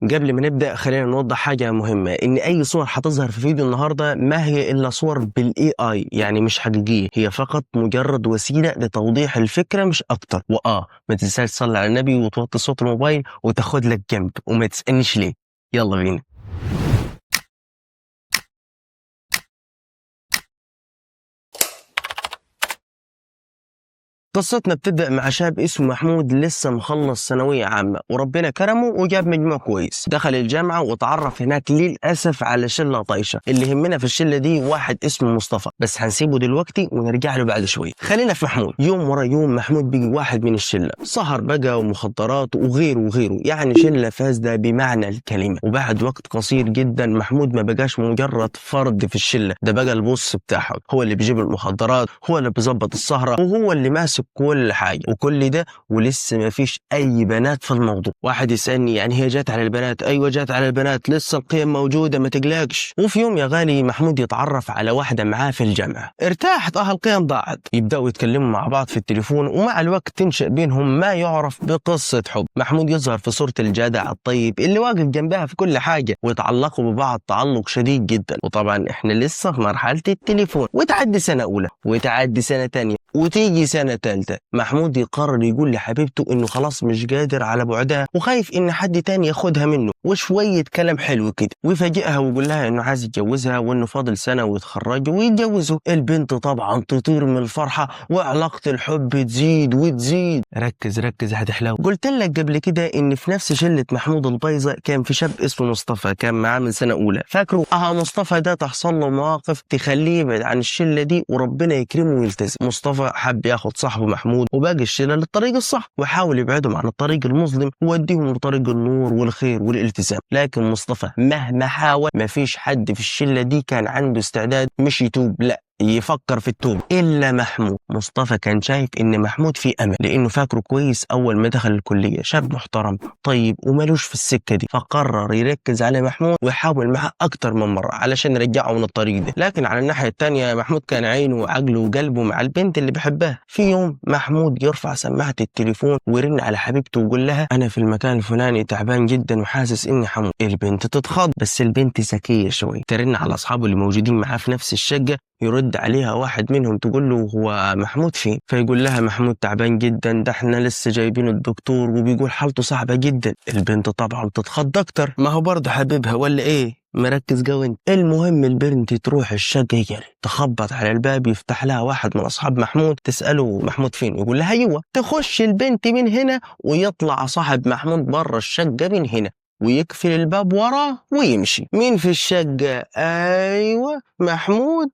قبل ما نبدأ خلينا نوضح حاجة مهمة، إن أي صور هتظهر في فيديو النهاردة ما هي إلا صور بالاي اي، يعني مش حقيقية، هي فقط مجرد وسيلة لتوضيح الفكرة مش أكتر. ما تنساش تصلي على النبي وتوطي صوت الموبايل وتاخد لك جنب وما تسألنيش ليه. يلا بينا. قصتنا بتبدأ مع شاب اسمه محمود لسه مخلص ثانوية عامة وربنا كرمه وجاب مجموع كويس، دخل الجامعة وتعرف هناك للأسف على شلة طايشة. اللي يهمنا في الشلة دي واحد اسمه مصطفى، بس هنسيبه دلوقتي ونرجع له بعد شوية. خلينا في محمود. يوم ورا يوم محمود بيجي واحد من الشلة، سهر بقى ومخدرات وغيره، يعني شلة فاسدة بمعنى الكلمة. وبعد وقت قصير جدا محمود ما بقاش مجرد فرد في الشلة، ده بقى البوس بتاعهم، هو اللي بيجيب المخدرات، هو اللي بيظبط السهرة، وهو اللي ماسك كل حاجة. وكل ده ولسه ما فيش أي بنات في الموضوع. واحد يسألني يعني هي جات على البنات؟ أيوة جات على البنات، لسه القيم موجودة ما تقلقش. وفي يوم يا غالي محمود يتعرف على واحدة معاه في الجامعة، ارتاحت القيم ضاعت، يبدأوا يتكلموا مع بعض في التليفون، ومع الوقت تنشأ بينهم ما يعرف بقصة حب. محمود يظهر في صورة الجدع الطيب اللي واقف جنبها في كل حاجة، ويتعلقوا ببعض تعلق شديد جدا. وطبعا احنا لسه في مرحلة التليفون، وتعدي سنة أولى وتعدي سنة تانية وتيجي سنة تالتة، محمود يقرر يقول لحبيبته انه خلاص مش قادر على بعدها وخايف ان حد تاني ياخدها منه، وشوية كلام حلو كده، ويفاجئها ويقول لها انه عايز يتجوزها وانه فاضل سنة ويتخرجوا ويتجوزوا. البنت طبعا تطير من الفرحة وعلاقة الحب تزيد وتزيد. ركز هتحلو. قلت لك قبل كده ان في نفس شلة محمود البيضة كان في شاب اسمه مصطفى، كان معاه من سنة اولى، فاكره؟ مصطفى ده تحصل له مواقف تخليه يبعد عن الشلة دي وربنا يكرمه ويلتزم. مصطفى حب ياخد صاحبه محمود وباقي الشلة للطريق الصح، وحاول يبعدهم عن الطريق المظلم ووديهم لطريق النور والخير والالتزام. لكن مصطفى مهما حاول مفيش حد في الشلة دي كان عنده استعداد مش يتوب، لا يفكر في التوبة إلا محمود. مصطفى كان شايف إن محمود فيه أمل، لأنه فاكره كويس أول ما دخل الكلية، شاب محترم طيب ومالوش في السكة دي، فقرر يركز على محمود ويحاول معه أكتر من مرة علشان يرجعه من الطريق ده. لكن على الناحية التانية محمود كان عينه وعقله وقلبه مع البنت اللي بحبها. في يوم محمود يرفع سماعة التليفون ويرن على حبيبته ويقول لها أنا في المكان الفلاني تعبان جدا وحاسس إني حمود. البنت تتخض، بس البنت ذكية شوي، ترن على أصحابه اللي موجودين معاه في نفس الشقة، يرد عليها واحد منهم تقول له هو محمود فين؟ فيقول لها محمود تعبان جدا، ده احنا لسه جايبين الدكتور وبيقول حالته صعبة جدا. البنت طبعا تتخض اكتر، ما هو برضه حبيبها ولا ايه؟ مركز قوي. المهم البنت تروح الشقة يجري، تخبط على الباب، يفتح لها واحد من اصحاب محمود، تسأله محمود فين؟ يقول لها ايوه. تخش البنت من هنا ويطلع صاحب محمود بره الشقة من هنا ويقفل الباب وراه ويمشي. مين في الشقة؟ ايوه محمود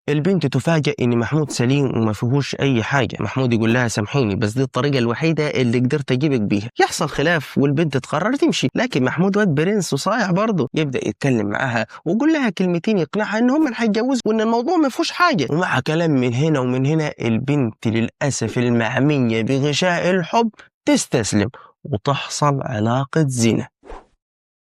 البنت تفاجأ ان محمود سليم وما فيهوش اي حاجة. محمود يقول لها سامحيني بس دي الطريقة الوحيدة اللي قدرت اجيبك بيها. يحصل خلاف والبنت تقرر تمشي، لكن محمود واد برنس وصايع برضه، يبدأ يتكلم معاها ويقول لها كلمتين يقنعها ان هم اللي هيتجوزوا وان الموضوع ما فيهوش حاجة. ومع كلام من هنا ومن هنا البنت للأسف المعمية بغشاء الحب تستسلم وتحصل علاقة زنا.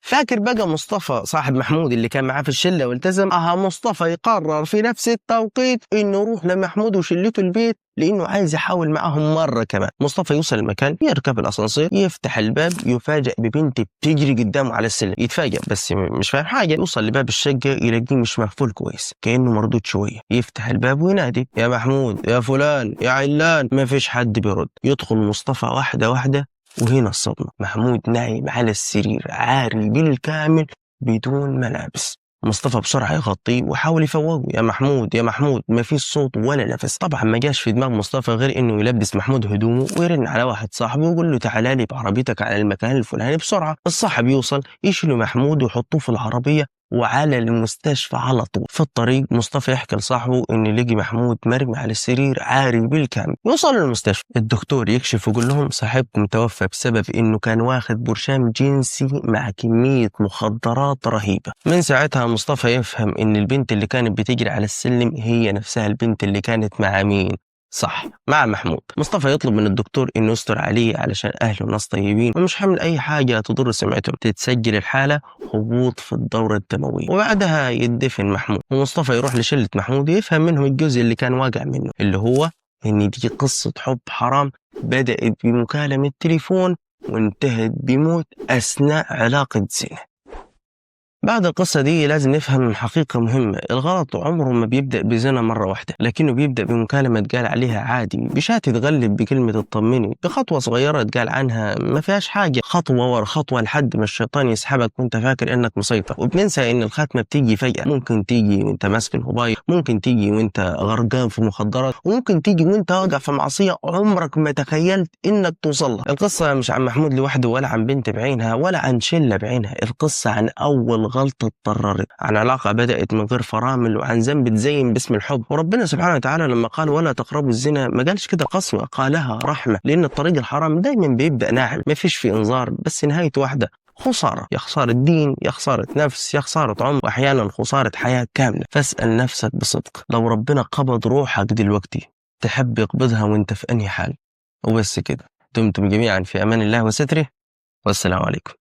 فاكر بقى مصطفى صاحب محمود اللي كان معاه في الشلة والتزم؟ مصطفى يقرر في نفس التوقيت انه يروح لمحمود وشلته البيت لانه عايز يحاول معاهم مرة كمان. مصطفى يوصل المكان، يركب الاسانسير، يفتح الباب، يفاجئ ببنت بتجري قدامه على السلم. يتفاجئ بس مش فاهم حاجة. يوصل لباب الشقة يلاقيه مش مقفول كويس، كأنه مردود شوية. يفتح الباب وينادي يا محمود يا فلان يا علان، ما فيش حد بيرد. يدخل مصطفى واحدة واحدة، وهنا الصدمة، محمود نايم على السرير عاري بالكامل بدون ملابس. مصطفى بسرعة يغطيه وحاول يفوقه، يا محمود يا محمود، ما فيش صوت ولا نفس. طبعا ما جاش في دماغ مصطفى غير انه يلبس محمود هدومه ويرن على واحد صاحبه ويقول له تعالى لي بعربيتك على المكان الفلاني بسرعة. الصاحب يوصل يشيلوا محمود ويحطوه في العربية وعلى المستشفى على طول. في الطريق مصطفى يحكي لصاحبه ان لقي محمود مرمي على السرير عاري بالكامل. يوصل للمستشفى، الدكتور يكشف ويقول لهم صاحبكم توفى بسبب انه كان واخد برشام جنسي مع كمية مخدرات رهيبة. من ساعتها مصطفى يفهم ان البنت اللي كانت بتجري على السلم هي نفسها البنت اللي كانت مع مين؟ صح، مع محمود. مصطفى يطلب من الدكتور انه يستر عليه علشان اهله ناس طيبين ومش حامل اي حاجه تضر سمعته. تتسجل الحاله هبوط في الدوره الدمويه وبعدها يدفن محمود. ومصطفى يروح لشله محمود يفهم منهم الجزء اللي كان واقع منه، اللي هو ان دي قصه حب حرام بدات بمكالمه تليفون وانتهت بموت أثناء علاقة زنا. بعد القصة دي لازم نفهم حقيقة مهمة، الغلط عمره ما بيبدأ بزنا مرة واحدة، لكنه بيبدأ بمكالمة تقال عليها عادي، بشات تتغلب بكلمة اطمني، بخطوة صغيرة تقال عنها ما فيهاش حاجة، خطوة ورا خطوة لحد ما الشيطان يسحبك وانت فاكر انك مسيطر. وبننسى ان الخاتمة بتيجي فجأة، ممكن تيجي وانت ماسك الموبايل، ممكن تيجي وانت غرقان في مخدرات، وممكن تيجي وانت واقع في معصية عمرك ما تخيلت انك توصل لها. القصة مش عن محمود لوحده، ولا عن بنت بعينها، ولا عن شلة بعينها، القصة عن أول غلطة اتضررت، عن علاقة بدأت من غير فرامل، وعن ذنب اتزين باسم الحب. وربنا سبحانه وتعالى لما قال ولا تقربوا الزنا ما قالش كده قسوة، قالها رحمة، لأن الطريق الحرام دايما بيبدأ ناعم، ما فيش فيه إنذار، بس نهايته واحدة، خسارة، يا خسارة دين، يا خسارة نفس، يا خسارة عمر، وأحيانا خسارة حياة كاملة. فاسأل نفسك بصدق، لو ربنا قبض روحك دلوقتي تحب يقبضها وانت في أنهي حال؟ وبس كده، دمتم جميعا في أمان الله وستره، والسلام عليكم.